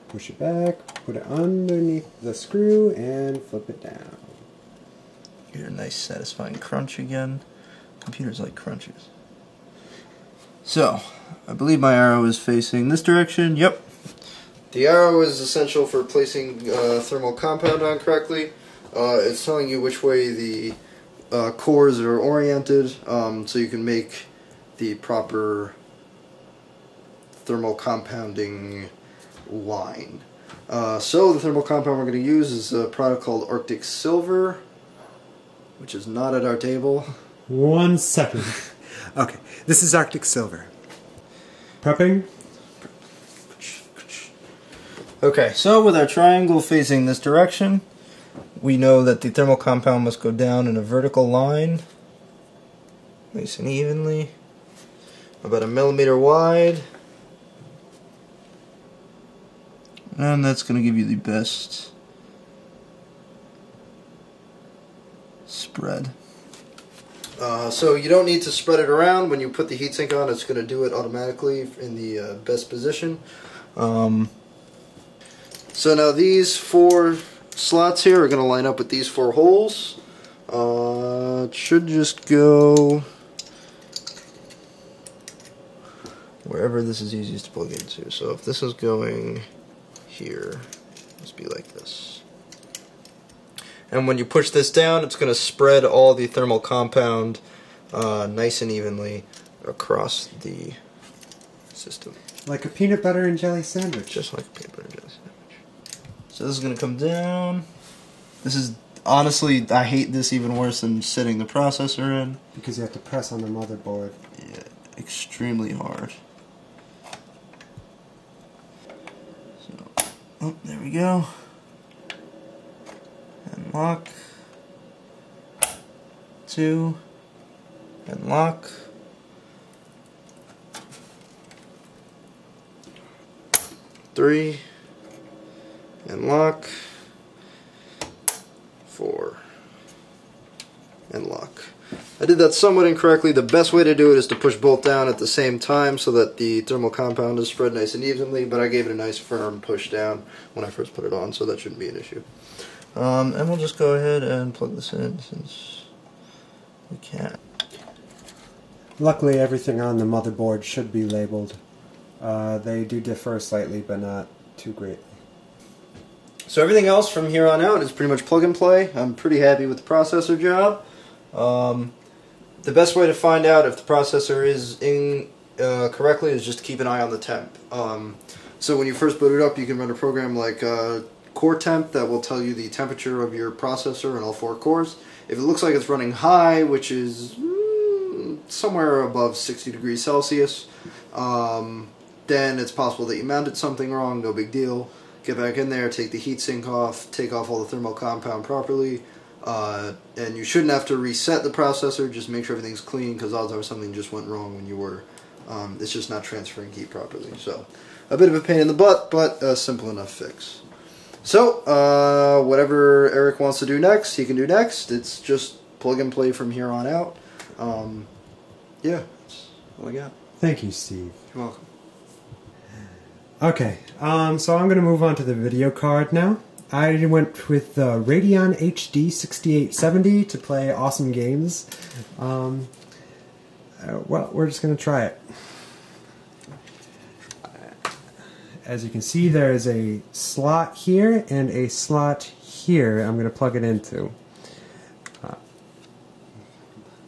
Push it back, put it underneath the screw, and flip it down. Get a nice satisfying crunch again. Computers like crunches. So, I believe my arrow is facing this direction. Yep. The arrow is essential for placing thermal compound on correctly. It's telling you which way the cores are oriented, so you can make the proper thermal compounding line. So the thermal compound we're going to use is a product called Arctic Silver, which is not at our table. 1 second. Okay, this is Arctic Silver. Prepping? Okay, so with our triangle facing this direction, we know that the thermal compound must go down in a vertical line, nice and evenly, about 1 millimeter wide. And that's going to give you the best spread. So you don't need to spread it around. When you put the heatsink on, it's going to do it automatically in the best position. So now these 4 slots here are going to line up with these 4 holes. It should just go wherever this is easiest to plug into. So if this is going here, it must be like this. And when you push this down, it's going to spread all the thermal compound nice and evenly across the system. Like a peanut butter and jelly sandwich. Just like a peanut butter and jelly sandwich. So this is going to come down. This is, honestly, I hate this even worse than sitting the processor in. Because you have to press on the motherboard. Yeah, extremely hard. So, oh, there we go. And lock. 2. And lock. 3. And lock. 4. And lock. I did that somewhat incorrectly. The best way to do it is to push both down at the same time so that the thermal compound is spread nice and evenly, but I gave it a nice firm push down when I first put it on, so that shouldn't be an issue. And we'll just go ahead and plug this in since we can. Luckily, everything on the motherboard should be labeled. They do differ slightly, but not too greatly. So everything else from here on out is pretty much plug and play. I'm pretty happy with the processor job. The best way to find out if the processor is in correctly is just to keep an eye on the temp. So when you first boot it up, you can run a program like Core Temp that will tell you the temperature of your processor and all 4 cores. If it looks like it's running high, which is somewhere above 60 degrees Celsius, then it's possible that you mounted something wrong, no big deal. Get back in there, take the heatsink off, take off all the thermal compound properly, and you shouldn't have to reset the processor, just make sure everything's clean, because odds are something just went wrong when you were, it's just not transferring heat properly. So, a bit of a pain in the butt, but a simple enough fix. So, whatever Eric wants to do next, he can do next. It's just plug and play from here on out. Yeah, that's all I got. Thank you, Steve. You're welcome. Okay, so I'm going to move on to the video card now. I went with the Radeon HD 6870 to play awesome games. Well, we're just going to try it. As you can see, there is a slot here and a slot here I'm going to plug it into.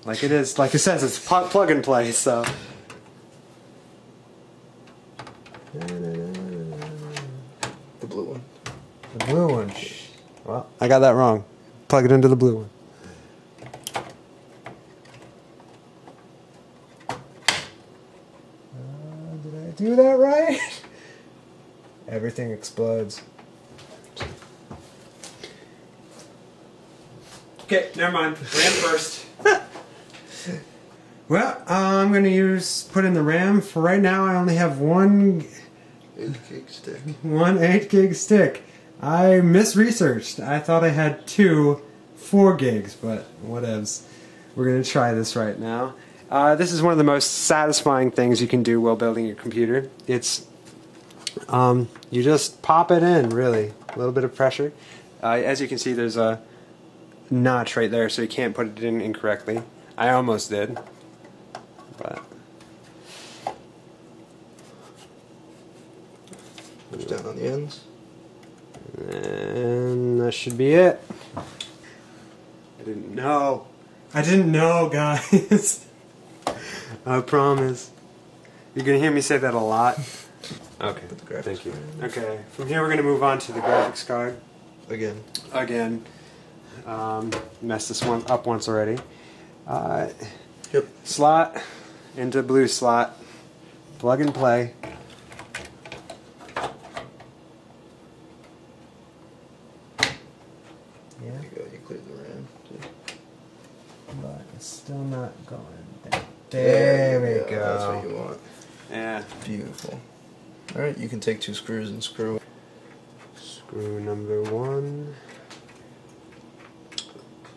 Like it is, like it says, it's plug and play, so... The blue one. The blue one. Well, I got that wrong. Plug it into the blue one. Did I do that right? Everything explodes. Okay, never mind. RAM first. Well, I'm going to put in the RAM. For right now, I only have one 8 gig stick. One 8 gig stick. I misresearched. I thought I had 2 4 gigs, but whatevs. We're going to try this right now. This is one of the most satisfying things you can do while building your computer. It's You just pop it in, really. A little bit of pressure. As you can see, there's a notch right there, so you can't put it in incorrectly. I almost did, but Push down on the ends. and that should be it. I didn't know. I didn't know, guys. I promise. You're gonna hear me say that a lot. Okay, thank you. Okay, from here we're gonna move on to the graphics card. Again. Messed this one up once already. Yep. Slot into blue slot. Plug and play. Yeah. There you go. You cleared the RAM. But it's still not going down. There we go. That's what you want. Yeah. Beautiful. All right, you can take 2 screws and screw. Screw number 1.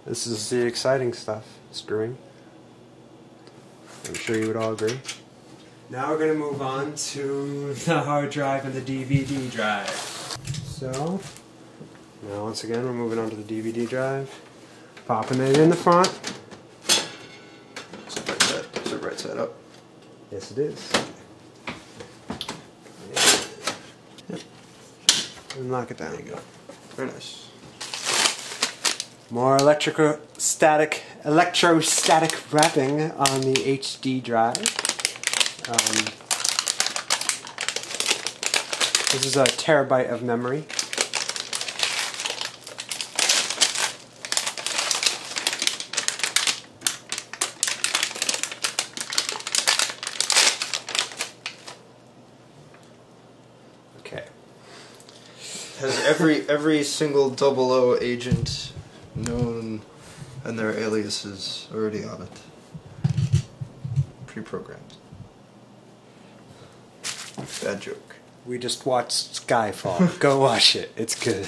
This is the exciting stuff, screwing. I'm sure you would all agree. Now we're going to move on to the hard drive and the DVD drive. So, now once again we're moving on to the DVD drive. Popping it in the front. Is it right side up? Yes it is. Yep. And lock it down. There you go. Very nice. More electrostatic wrapping on the HD drive. This is a terabyte of memory. Okay. Has every single 00 agent known and their aliases already on it. Pre-programmed. Bad joke. We just watched Skyfall. Go watch it. It's good.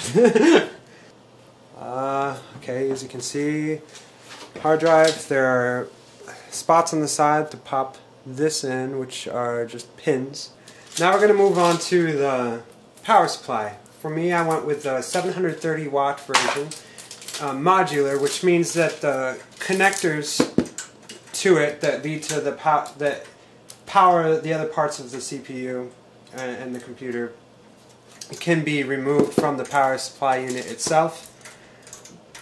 Okay, as you can see, hard drive, there are spots on the side to pop this in, which are just pins. Now we're going to move on to the power supply. For me, I went with the 730 watt version, modular, which means that the connectors to it that lead to the that power the other parts of the CPU and the computer can be removed from the power supply unit itself.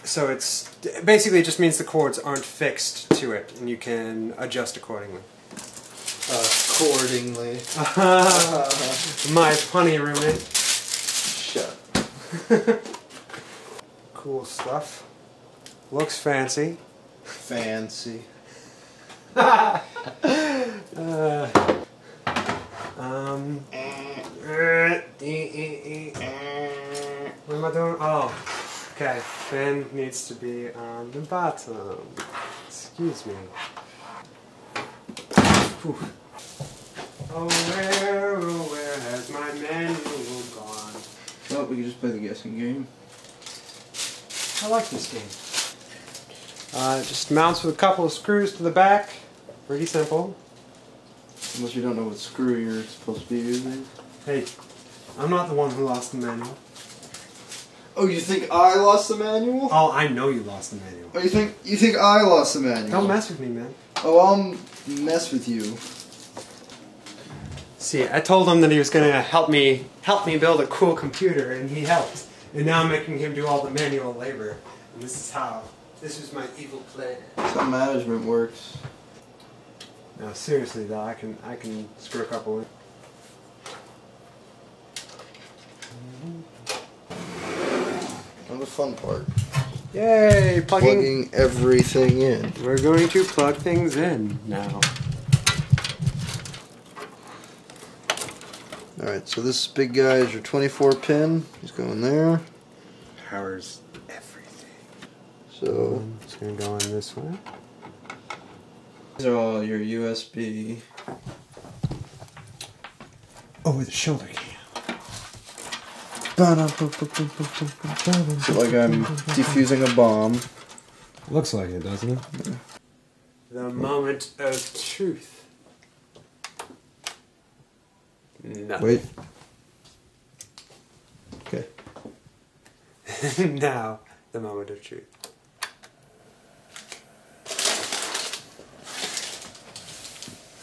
So it's basically it just means the cords aren't fixed to it, and you can adjust accordingly. Accordingly. My funny roommate. Shut. Cool stuff. Looks fancy. Fancy. What am I doing? Oh, okay. Fan needs to be on the bottom. Excuse me. Whew. Oh, where has my manual gone? Well, we can just play the guessing game. I like this game. It just mounts with a couple of screws to the back. Pretty simple. Unless you don't know what screw you're supposed to be using. Hey, I'm not the one who lost the manual. Oh, you think I lost the manual? Oh, I know you lost the manual. Oh, you think I lost the manual? Don't mess with me, man. Oh, I'll mess with you. See, I told him that he was going to help me build a cool computer, and he helped. And now I'm making him do all the manual labor. And this is my evil plan. That's how management works. No, seriously though, I can screw a couple in. Now the fun part. Yay! Plugging everything in. We're going to plug things in now. Alright, so this big guy is your 24 pin. He's going there. Powers everything. So It's going to go in this way. these are all your USB. Over the shoulder cam. So like I'm defusing a bomb. Looks like it, doesn't it? Yeah. The moment of truth. Nothing. Wait. Now, the moment of truth.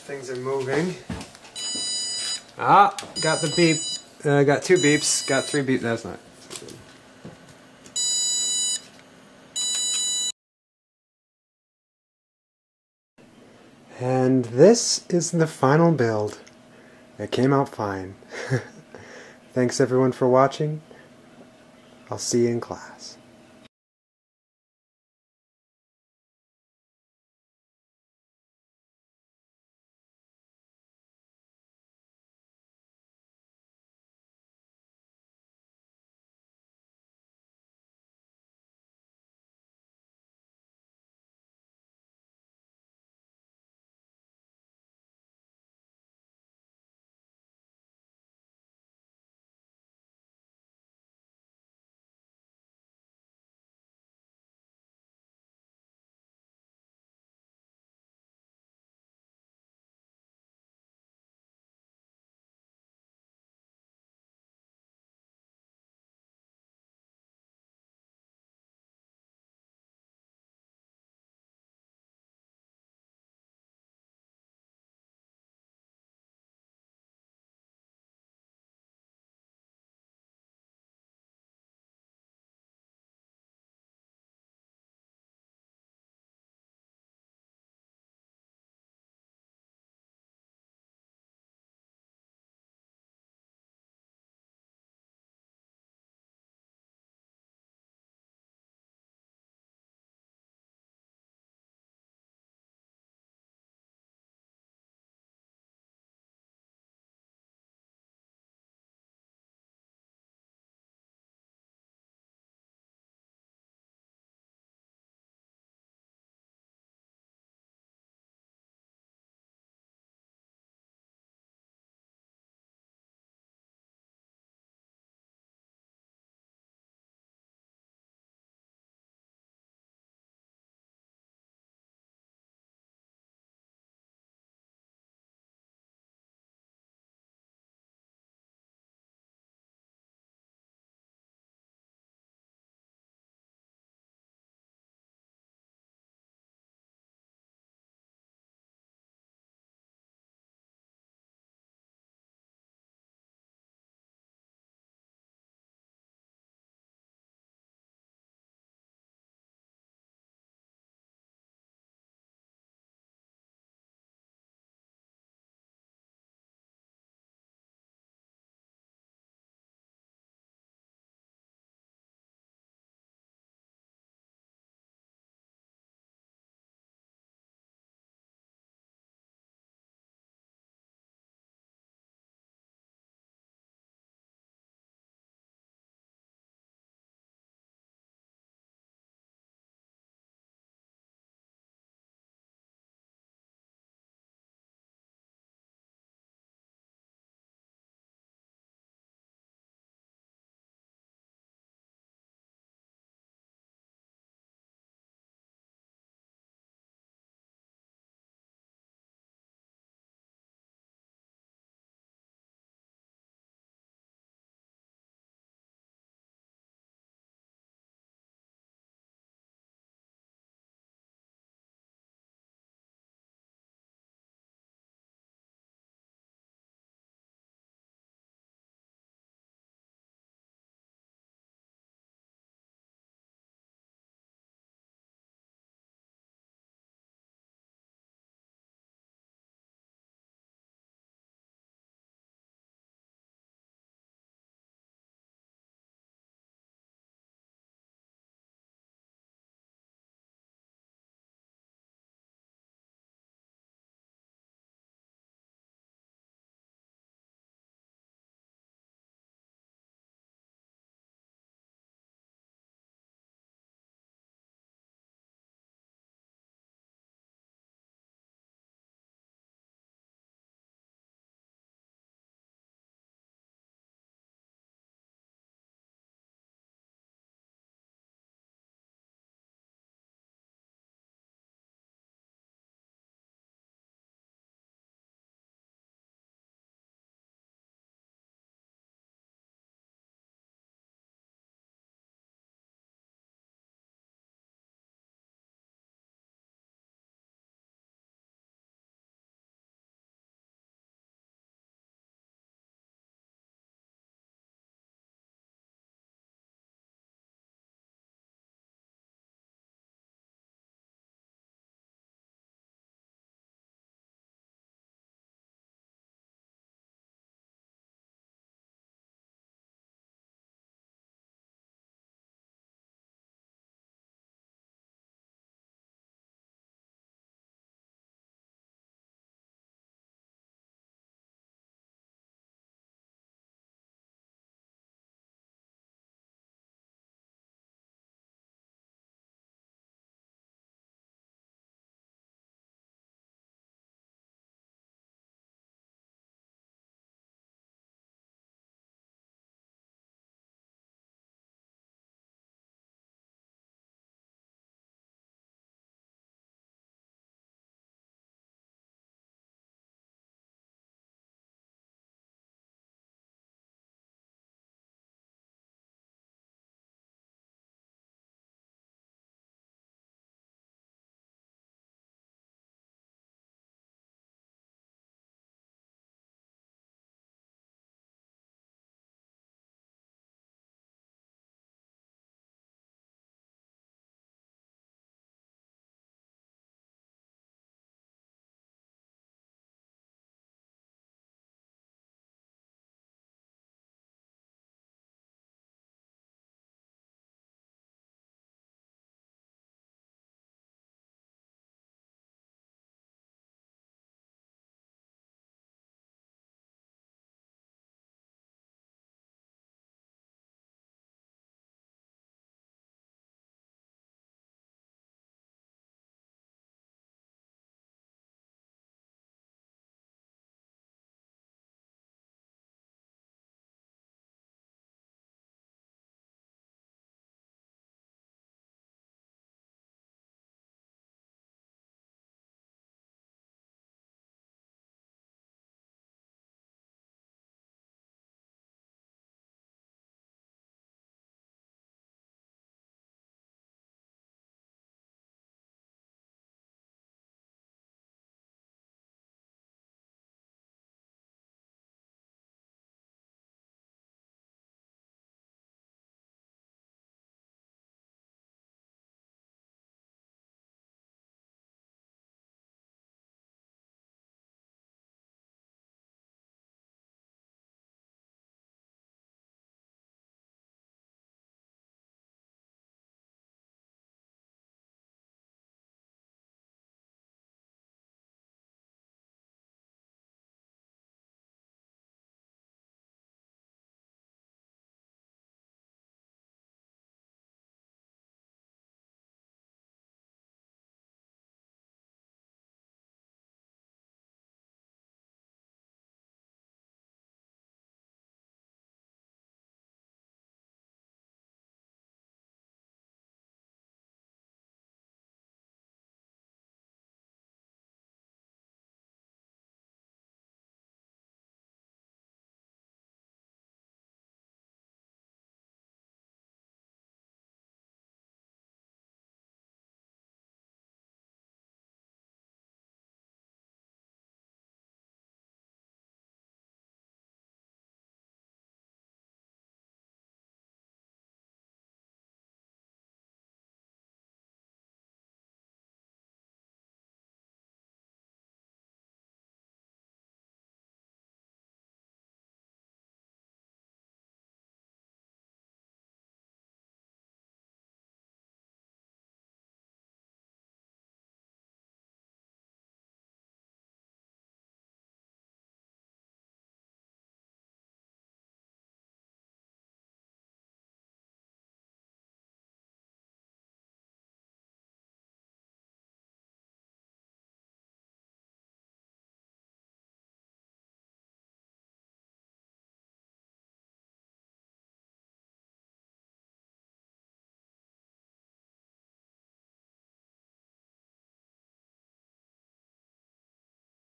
Things are moving. Ah, got the beep. Got 2 beeps. Got 3 beeps. That's not so good. And this is the final build. It came out fine. Thanks everyone for watching. I'll see you in class.